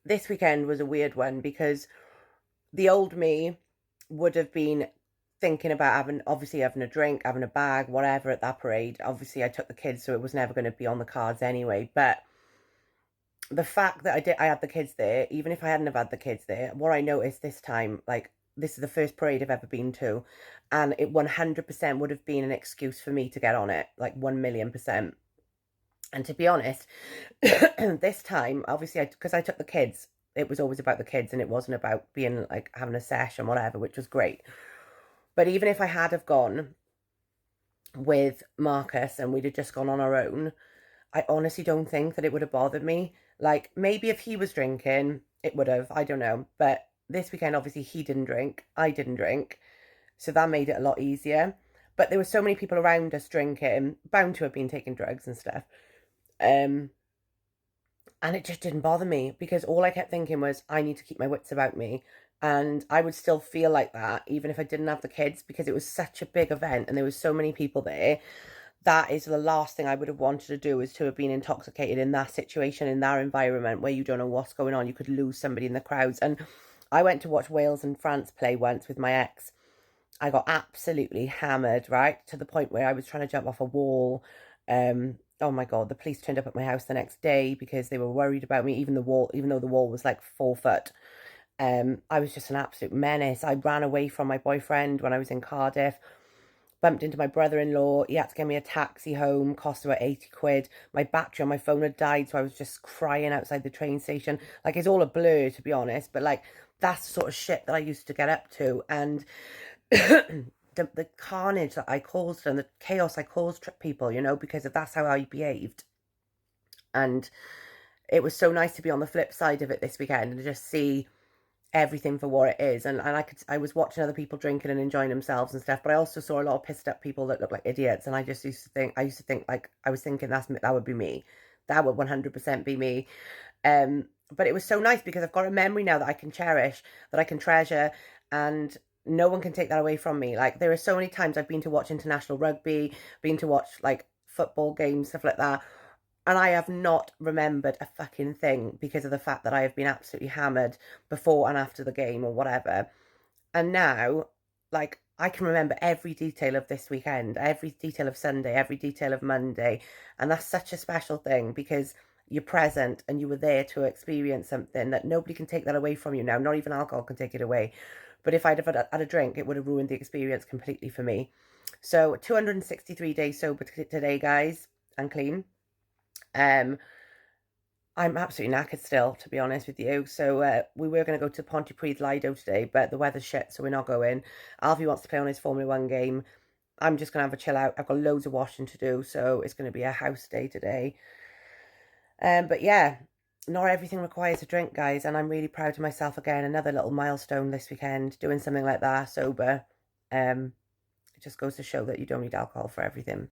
this weekend was a weird one because the old me would have been thinking about obviously having a drink, having a bag, whatever at that parade. Obviously, I took the kids, so it was never going to be on the cards anyway. But the fact that I had the kids there, even if I hadn't have had the kids there, what I noticed this time, like this is the first parade I've ever been to, and it 100% would have been an excuse for me to get on it, like 1,000,000%. And to be honest, this time, obviously, because I took the kids, it was always about the kids and it wasn't about being like having a session, whatever, which was great. But even if I had have gone with Marcus and we'd have just gone on our own, I honestly don't think that it would have bothered me. Like, maybe if he was drinking, it would have, I don't know. But this weekend, obviously, he didn't drink, I didn't drink. So that made it a lot easier. But there were so many people around us drinking, bound to have been taking drugs and stuff. Um, and it just didn't bother me because all I kept thinking was, I need to keep my wits about me. And I would still feel like that, even if I didn't have the kids, because it was such a big event and there was so many people there. That is the last thing I would have wanted to do, is to have been intoxicated in that situation, in that environment where you don't know what's going on. You could lose somebody in the crowds. And I went to watch Wales and France play once with my ex. I got absolutely hammered, right? To the point where I was trying to jump off a wall. Oh my God, the police turned up at my house the next day because they were worried about me, even though the wall was like 4 foot. I was just an absolute menace. I ran away from my boyfriend when I was in Cardiff, bumped into my brother-in-law. He had to get me a taxi home, cost about 80 quid. My battery on my phone had died, so I was just crying outside the train station. Like, it's all a blur, to be honest, but like, that's the sort of shit that I used to get up to. And the carnage that I caused and the chaos I caused people, because that's how I behaved. And it was so nice to be on the flip side of it this weekend and just see everything for what it is. And I was watching other people drinking and enjoying themselves and stuff, but I also saw a lot of pissed up people that looked like idiots. And I used to think like, I was thinking that would be me. That would 100% be me. But it was so nice because I've got a memory now that I can cherish, that I can treasure, and no one can take that away from me. Like, there are so many times I've been to watch international rugby, been to watch like football games, stuff like that, and I have not remembered a fucking thing because of the fact that I have been absolutely hammered before and after the game or whatever. And now, like, I can remember every detail of this weekend, every detail of Sunday, every detail of Monday. And that's such a special thing because you're present and you were there to experience something that nobody can take that away from you now. Not even alcohol can take it away. But if I'd have had a drink, it would have ruined the experience completely for me. So 263 days sober today, guys, and clean. Um, I'm absolutely knackered still, to be honest with you. So we were going to go to Pontypridd Lido today, but the weather's shit, so we're not going. Alfie wants to play on his Formula One game. I'm just going to have a chill out. I've got loads of washing to do, so it's going to be a house day today. But yeah, not everything requires a drink, guys, and I'm really proud of myself again. Another little milestone this weekend, doing something like that sober. It just goes to show that you don't need alcohol for everything.